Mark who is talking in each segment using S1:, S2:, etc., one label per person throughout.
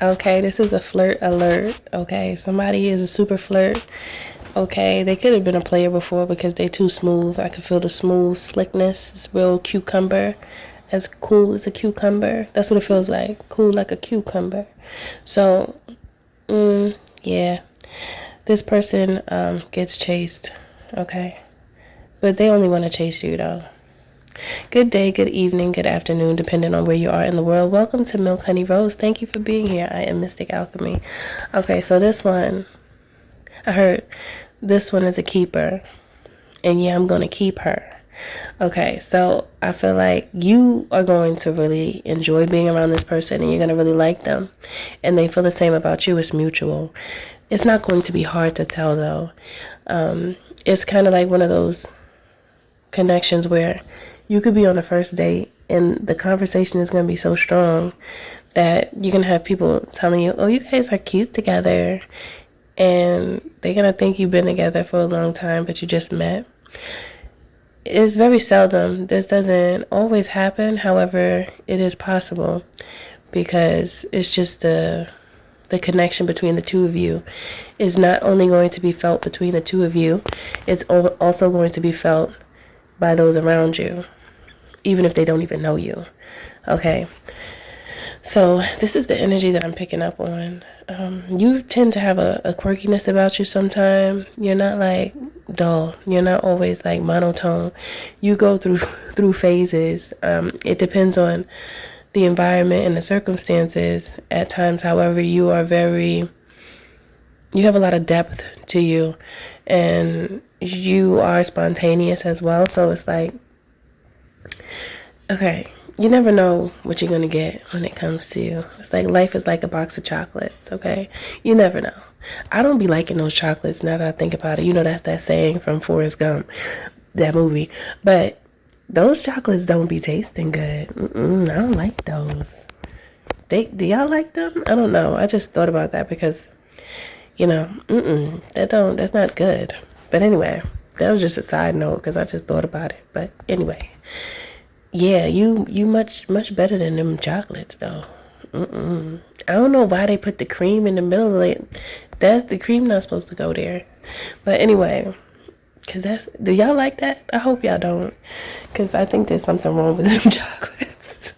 S1: Okay, this is a flirt alert. Okay, somebody is a super flirt. Okay, they could have been a player before because they too smooth. I can feel the smooth slickness. It's real cucumber, as cool as a cucumber. That's what it feels like. Cool like a cucumber. So, yeah, this person gets chased. Okay, but they only want to chase you though. Good day, good evening, good afternoon, depending on where you are in the world. Welcome to Milk Honey Rose. Thank you for being here. I am Mystic Alchemy. Okay, so this one, I heard this one is a keeper. And yeah, I'm going to keep her. Okay, so I feel like you are going to really enjoy being around this person and you're going to really like them. And they feel the same about you. It's mutual. It's not going to be hard to tell, though. It's kind of like one of those connections where you could be on a first date and the conversation is going to be so strong that you're going to have people telling you, oh, you guys are cute together. And they're going to think you've been together for a long time, but you just met. It's very seldom. This doesn't always happen. However, it is possible because it's just the connection between the two of you is not only going to be felt between the two of you, it's also going to be felt by those around you, even if they don't even know you. Okay. So this is the energy that I'm picking up on. You tend to have a quirkiness about you sometimes. You're not like dull. You're not always like monotone. You go through phases. It depends on the environment and the circumstances. At times, however, you have a lot of depth to you, and you are spontaneous as well. So it's like, okay, you never know what you're going to get when it comes to you. It's like life is like a box of chocolates, okay? You never know. I don't be liking those chocolates now that I think about it. You know, that's that saying from Forrest Gump, that movie. But those chocolates don't be tasting good. I don't like those. Do y'all like them? I don't know. I just thought about that because, that's not good. But anyway, that was just a side note because I just thought about it. But anyway. Yeah, you much better than them chocolates though. I don't know why they put the cream in the middle of it. That's the cream not supposed to go there. But anyway, do y'all like that? I hope y'all don't, cause I think there's something wrong with them chocolates.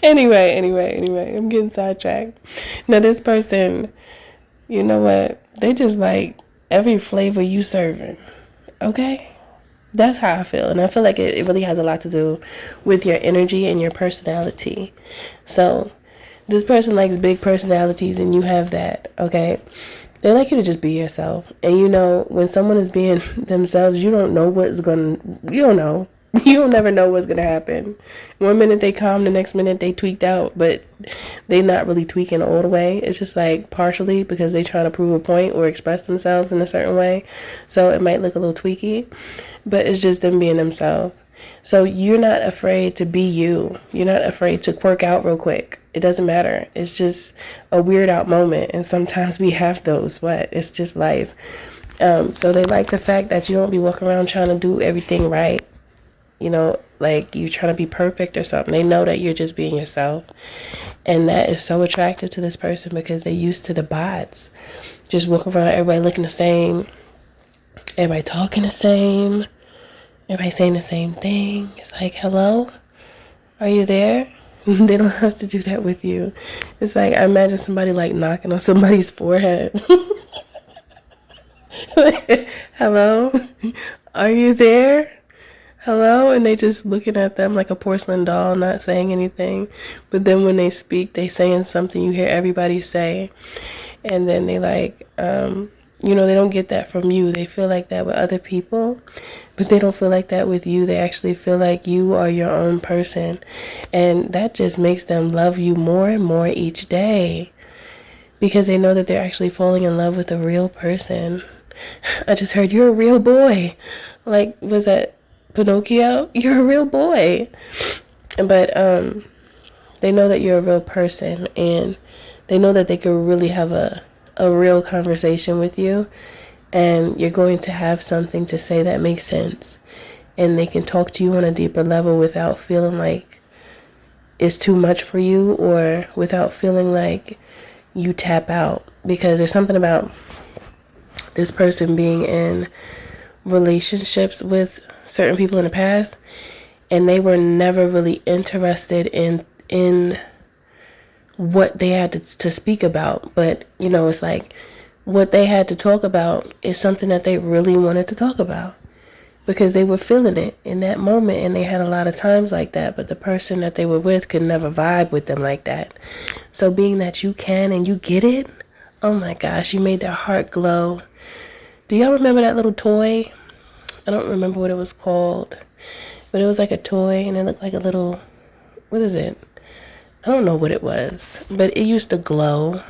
S1: Anyway, I'm getting sidetracked. Now this person, you know what? They just like every flavor you serving. Okay. That's how I feel. And I feel like it really has a lot to do with your energy and your personality. So this person likes big personalities and you have that, okay? They like you to just be yourself. And when someone is being themselves, you don't know. You'll never know what's going to happen. One minute they calm, the next minute they tweaked out, but they not really tweaking all the way. It's just like partially because they trying to prove a point or express themselves in a certain way. So it might look a little tweaky, but it's just them being themselves. So you're not afraid to be you. You're not afraid to quirk out real quick. It doesn't matter. It's just a weird out moment. And sometimes we have those, but it's just life. So they like the fact that you don't be walking around trying to do everything right. Like you trying to be perfect or something. They know that you're just being yourself. And that is so attractive to this person because they're used to the bots. Just walking around, everybody looking the same. Everybody talking the same. Everybody saying the same thing. It's like, hello? Are you there? They don't have to do that with you. It's like, I imagine somebody like knocking on somebody's forehead. Hello? Are you there? Hello? And they just looking at them like a porcelain doll, not saying anything. But then when they speak, they saying something you hear everybody say. And then they like, they don't get that from you. They feel like that with other people, but they don't feel like that with you. They actually feel like you are your own person. And that just makes them love you more and more each day because they know that they're actually falling in love with a real person. I just heard you're a real boy. Like, was that Pinocchio? You're a real boy. But they know that you're a real person and they know that they could really have a real conversation with you and you're going to have something to say that makes sense and they can talk to you on a deeper level without feeling like is too much for you, or without feeling like you tap out. Because there's something about this person being in relationships with certain people in the past, and they were never really interested in what they had to speak about. But it's like what they had to talk about is something that they really wanted to talk about, because they were feeling it in that moment, and they had a lot of times like that, but the person that they were with could never vibe with them like that. So being that you can and you get it, oh my gosh, you made their heart glow. Do y'all remember that little toy? I don't remember what it was called, but it was like a toy, and it looked like a little, what is it? I don't know what it was, but it used to glow,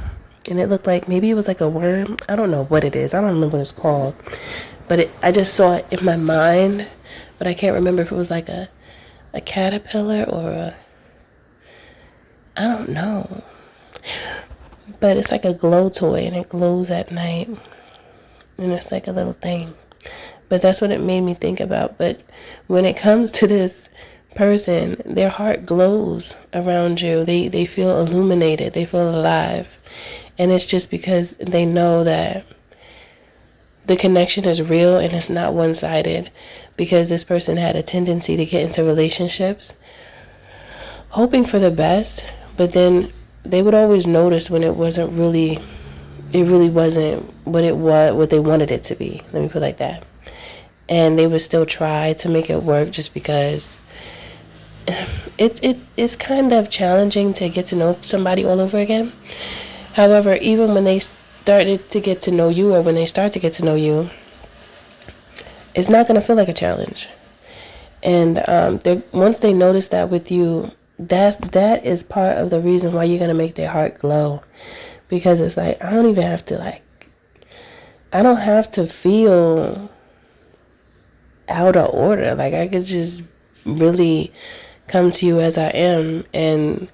S1: and it looked like, maybe it was like a worm. I don't know what it is. I don't remember what it's called, but I just saw it in my mind, but I can't remember if it was like a caterpillar or I don't know. But it's like a glow toy, and it glows at night, and it's like a little thing. But that's what it made me think about. But when it comes to this person, their heart glows around you. They feel illuminated. They feel alive. And it's just because they know that the connection is real and it's not one-sided. Because this person had a tendency to get into relationships hoping for the best, but then they would always notice when it really wasn't what they wanted it to be. Let me put it like that. And they would still try to make it work, just because it's kind of challenging to get to know somebody all over again. However, even when they started to get to know you, or when they start to get to know you, it's not going to feel like a challenge. And once they notice that with you, that is part of the reason why you're going to make their heart glow. Because it's like, I don't have to feel out of order. Like, I could just really come to you as I am and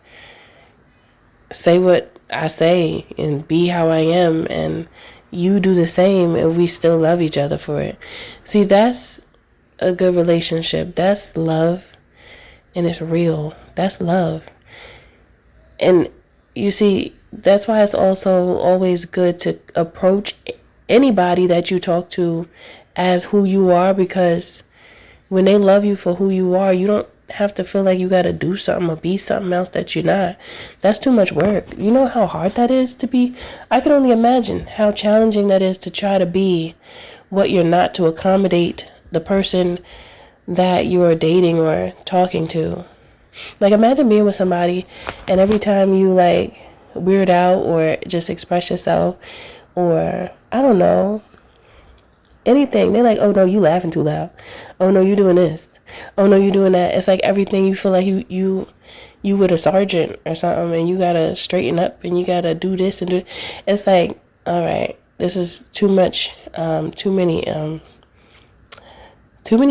S1: say what I say and be how I am, and you do the same, and we still love each other for it. See, that's a good relationship. That's love, and it's real. That's love. And you see, that's why it's also always good to approach anybody that you talk to as who you are, because when they love you for who you are, you don't have to feel like you got to do something or be something else that you're not. That's too much work. You know how hard that is to be? I can only imagine how challenging that is to try to be what you're not, to accommodate the person that you are dating or talking to. Like, imagine being with somebody, and every time you like weird out or just express yourself, or I don't know, anything, they're like, oh no, you laughing too loud. Oh no, you doing this. Oh no, you doing that. It's like everything, you feel like you with a sergeant or something, and you gotta straighten up, and you gotta do this and do. It's like, all right, this is too much, too many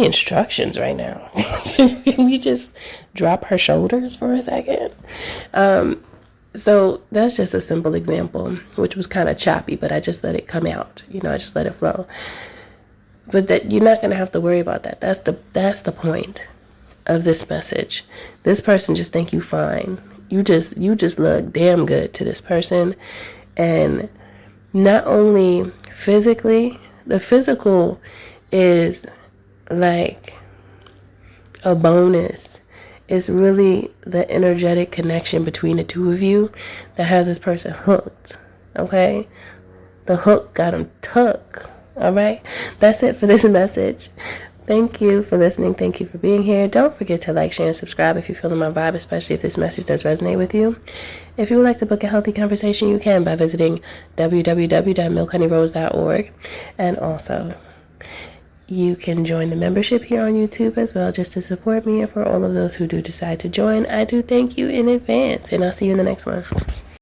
S1: instructions right now. Can we just drop our shoulders for a second? So that's just a simple example, which was kind of choppy, but I just let it come out. I just let it flow. But that you're not going to have to worry about that. That's the point of this message. This person just think you fine. You just look damn good to this person. And not only physically, the physical is like a bonus. It's really the energetic connection between the two of you that has this person hooked. Okay? The hook got him took. All right? That's it for this message. Thank you for listening. Thank you for being here. Don't forget to like, share, and subscribe if you're feeling my vibe, especially if this message does resonate with you. If you would like to book a healthy conversation, you can by visiting www.milkhoneyRose.org. And also, you can join the membership here on YouTube as well, just to support me. And for all of those who do decide to join, I do thank you in advance. And I'll see you in the next one.